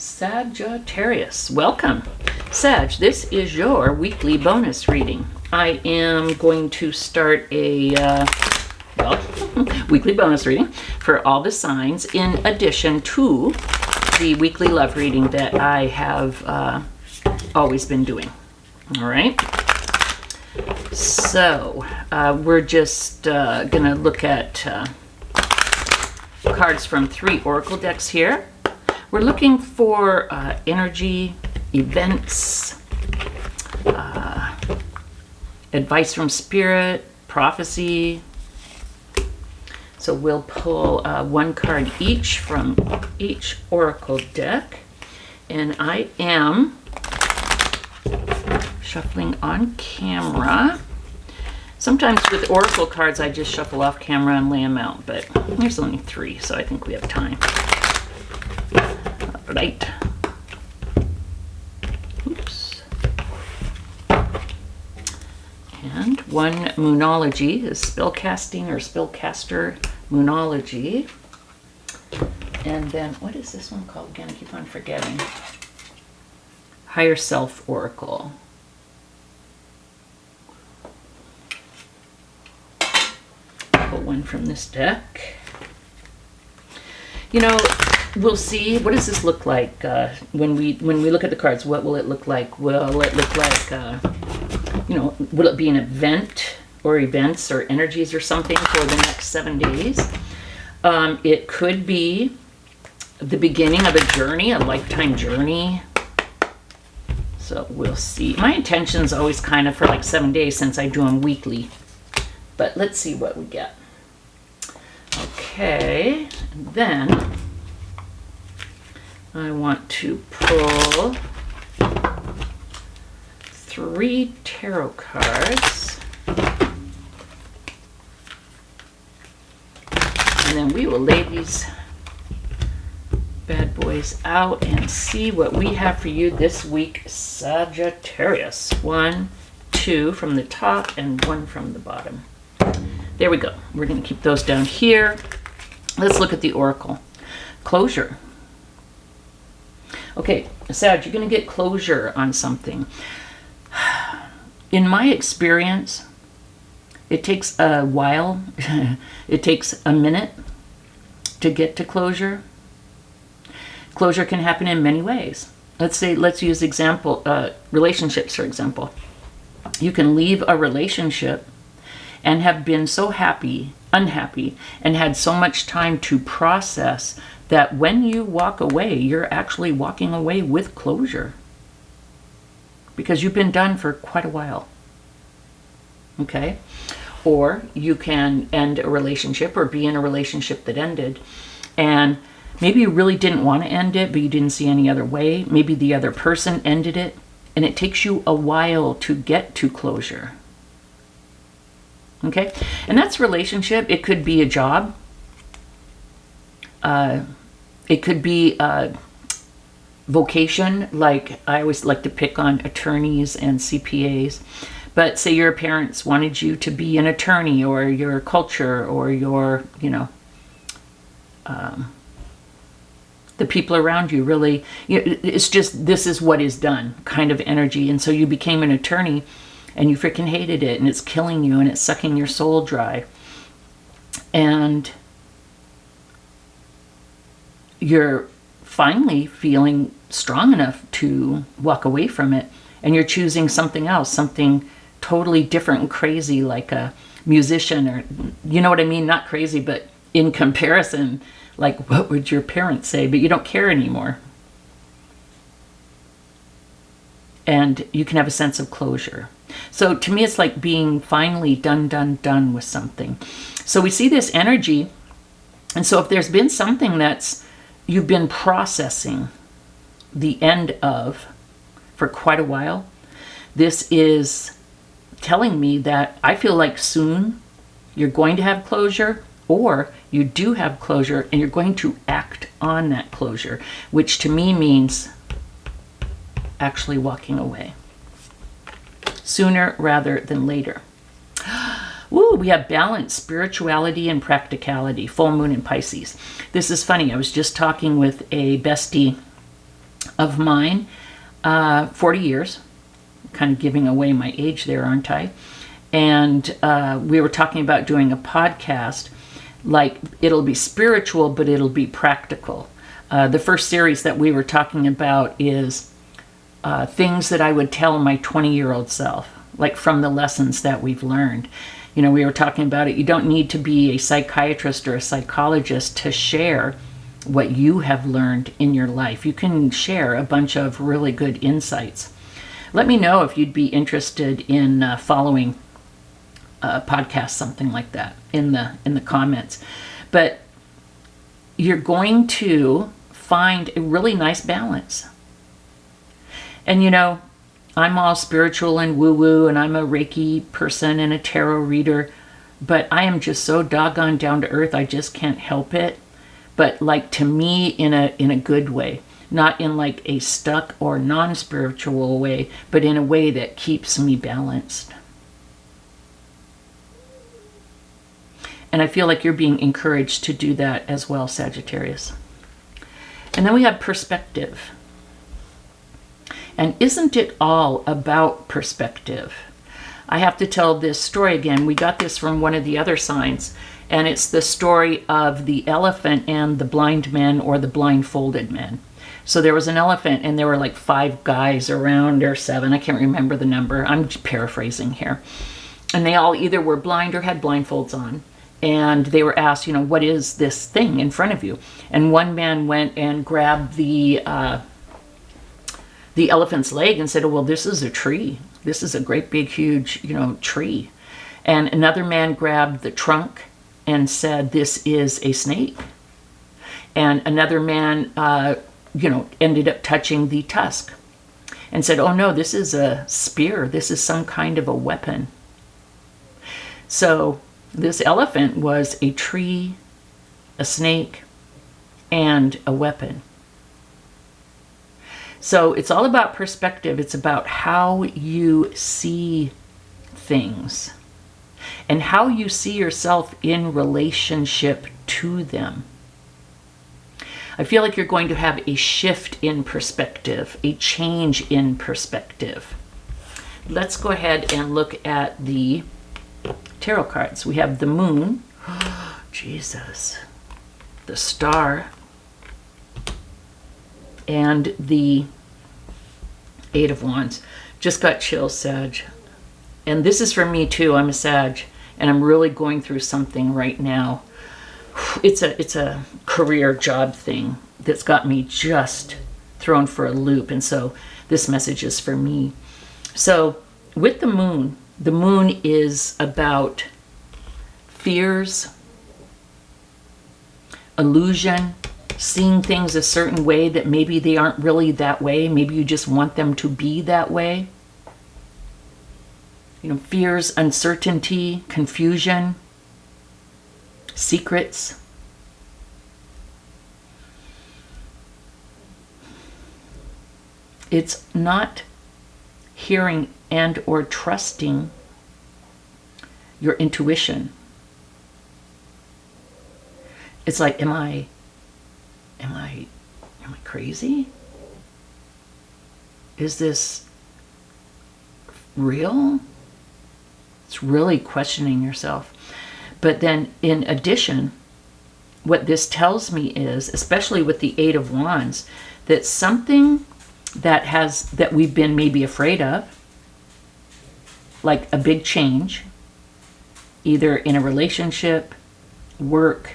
Sagittarius, welcome. Sag, this is your weekly bonus reading. I am going to start a weekly bonus reading for all the signs in addition to the weekly love reading that I have always been doing. All right. So we're just going to look at cards from 3 oracle decks here. We're looking for energy, events, advice from spirit, prophecy. So we'll pull 1 card each from each oracle deck. And I am shuffling on camera. Sometimes with oracle cards, I just shuffle off camera and lay them out, but there's only 3, so I think we have time. All right. Oops. And 1 moonology is spellcasting or spellcaster moonology. And then, what is this one called again? I keep on forgetting. Higher Self Oracle. Pull 1 from this deck. You know, we'll see. What does this look like when we look at the cards? What will it look like? Will it look like, you know, will it be an event or events or energies or something for the next 7 days? It could be the beginning of a journey, a lifetime journey. So we'll see. My intention is always kind of for like 7 days since I do them weekly. But let's see what we get. Okay, and then I want to pull 3 tarot cards. And then we will lay these bad boys out and see what we have for you this week, Sagittarius. 1, 2 from the top and 1 from the bottom. There we go. We're going to keep those down here. Let's look at the oracle. Closure. Okay, Sag, you're going to get closure on something. In my experience, it takes a while. It takes a minute to get to closure. Closure can happen in many ways. Let's use relationships, for example. You can leave a relationship and have been so unhappy, and had so much time to process that when you walk away, you're actually walking away with closure. Because you've been done for quite a while. Okay? Or you can end a relationship or be in a relationship that ended, and maybe you really didn't want to end it, but you didn't see any other way. Maybe the other person ended it, and it takes you a while to get to closure. Okay? And that's relationship. It could be a job. It could be a vocation. Like, I always like to pick on attorneys and CPAs. But say your parents wanted you to be an attorney, or your culture, or your, you know, the people around you really, it's just, this is what is done kind of energy. And so you became an attorney and you freaking hated it, and it's killing you, and it's sucking your soul dry. And you're finally feeling strong enough to walk away from it, and you're choosing something else, something totally different and crazy, like a musician, or, you know what I mean? Not crazy, but in comparison, like, what would your parents say? But you don't care anymore. And you can have a sense of closure. So to me, it's like being finally done with something. So we see this energy. And so if there's been something that's you've been processing the end of for quite a while, this is telling me that I feel like soon you're going to have closure, or you do have closure and you're going to act on that closure, which to me means actually walking away sooner rather than later. Woo, we have balance, spirituality, and practicality. Full moon in Pisces. This is funny. I was just talking with a bestie of mine, 40 years, kind of giving away my age there, aren't I? And we were talking about doing a podcast, like it'll be spiritual, but it'll be practical. The first series that we were talking about is things that I would tell my 20-year-old self, like from the lessons that we've learned. You know, we were talking about it. You don't need to be a psychiatrist or a psychologist to share what you have learned in your life. You can share a bunch of really good insights. Let me know if you'd be interested in following a podcast, something like that, in the comments. But you're going to find a really nice balance. And you know, I'm all spiritual and woo-woo, and I'm a Reiki person and a tarot reader, but I am just so doggone down to earth, I just can't help it. But like, to me, in a good way, not in like a stuck or non-spiritual way, but in a way that keeps me balanced. And I feel like you're being encouraged to do that as well, Sagittarius. And then we have perspective. And isn't it all about perspective? I have to tell this story again. We got this from one of the other signs, and it's the story of the elephant and the blind men, or the blindfolded men. So there was an elephant, and there were like 5 guys around, or 7, I can't remember the number. I'm paraphrasing here. And they all either were blind or had blindfolds on. And they were asked, you know, what is this thing in front of you? And one man went and grabbed the elephant's leg and said, oh, well, this is a tree. This is a great big huge, you know, tree. And another man grabbed the trunk and said, this is a snake. And another man, you know, ended up touching the tusk and said, oh no, this is a spear. This is some kind of a weapon. So this elephant was a tree, a snake, and a weapon. So it's all about perspective. It's about how you see things and how you see yourself in relationship to them. I feel like you're going to have a shift in perspective, a change in perspective. Let's go ahead and look at the tarot cards. We have the moon, Jesus, the star, and the 8 of Wands. Just got chills, Sag. And this is for me too. I'm a Sag, and I'm really going through something right now. It's a career job thing that's got me just thrown for a loop, and so this message is for me. So with the moon is about fears, illusion, seeing things a certain way that maybe they aren't really that way. Maybe you just want them to be that way. You know, fears, uncertainty, confusion, secrets. It's not hearing and or trusting your intuition. It's like, am I crazy? Is this real? It's really questioning yourself. But then in addition, what this tells me is, especially with the 8 of Wands, that something that we've been maybe afraid of, like a big change, either in a relationship, work,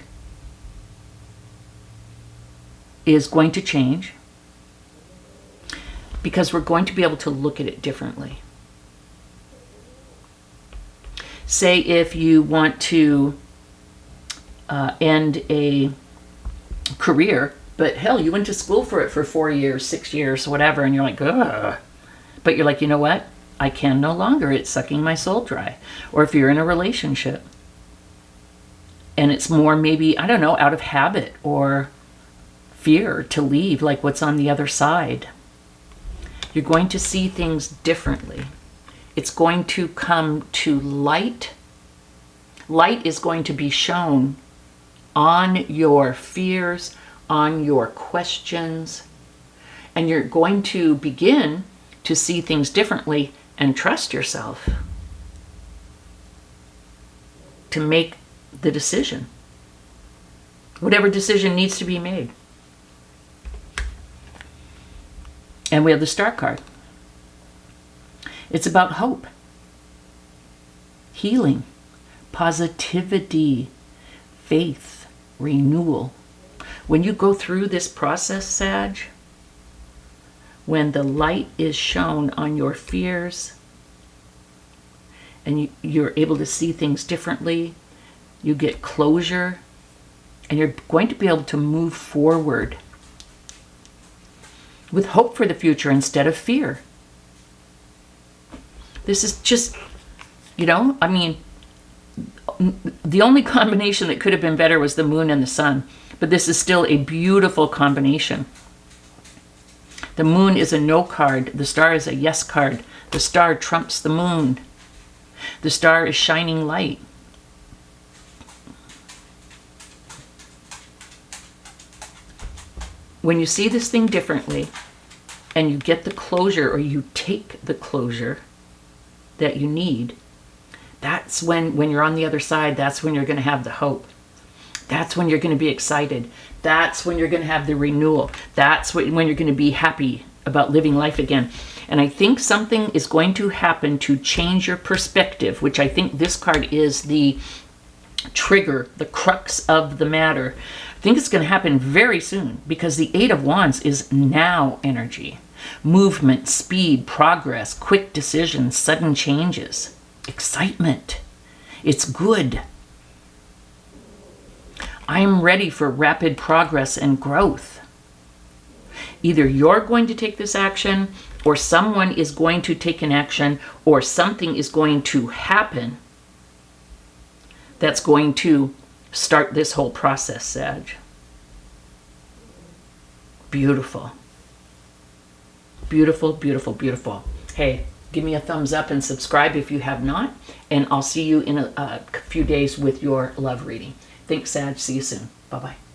is going to change, because we're going to be able to look at it differently. Say if you want to end a career, but hell, you went to school for it for 4 years, 6 years, whatever, and you're like, ugh. But you're like, you know what? I can no longer. It's sucking my soul dry. Or if you're in a relationship and it's more maybe, I don't know, out of habit or fear to leave, like what's on the other side. You're going to see things differently. It's going to come to light. Light is going to be shown on your fears, on your questions, And you're going to begin to see things differently and trust yourself to make the decision. Whatever decision needs to be made. And we have the Star card. It's about hope, healing, positivity, faith, renewal. When you go through this process, Sag, when the light is shown on your fears and you're able to see things differently, you get closure, and you're going to be able to move forward with hope for the future instead of fear. This is just, I mean, the only combination that could have been better was the moon and the sun, but this is still a beautiful combination. The moon is a no card. The star is a yes card. The star trumps the moon. The star is shining light. When you see this thing differently and you get the closure, or you take the closure that you need, that's when you're on the other side, that's when you're going to have the hope. That's when you're going to be excited. That's when you're going to have the renewal. That's when you're going to be happy about living life again. And I think something is going to happen to change your perspective, which I think this card is the trigger, the crux of the matter. I think it's going to happen very soon, because the Eight of Wands is now energy. Movement, speed, progress, quick decisions, sudden changes, excitement. It's good. I'm ready for rapid progress and growth. Either you're going to take this action, or someone is going to take an action, or something is going to happen that's going to start this whole process, Sag. Beautiful. Beautiful, beautiful, beautiful. Hey, give me a thumbs up and subscribe if you have not, and I'll see you in a few days with your love reading. Thanks, Sag. See you soon. Bye-bye.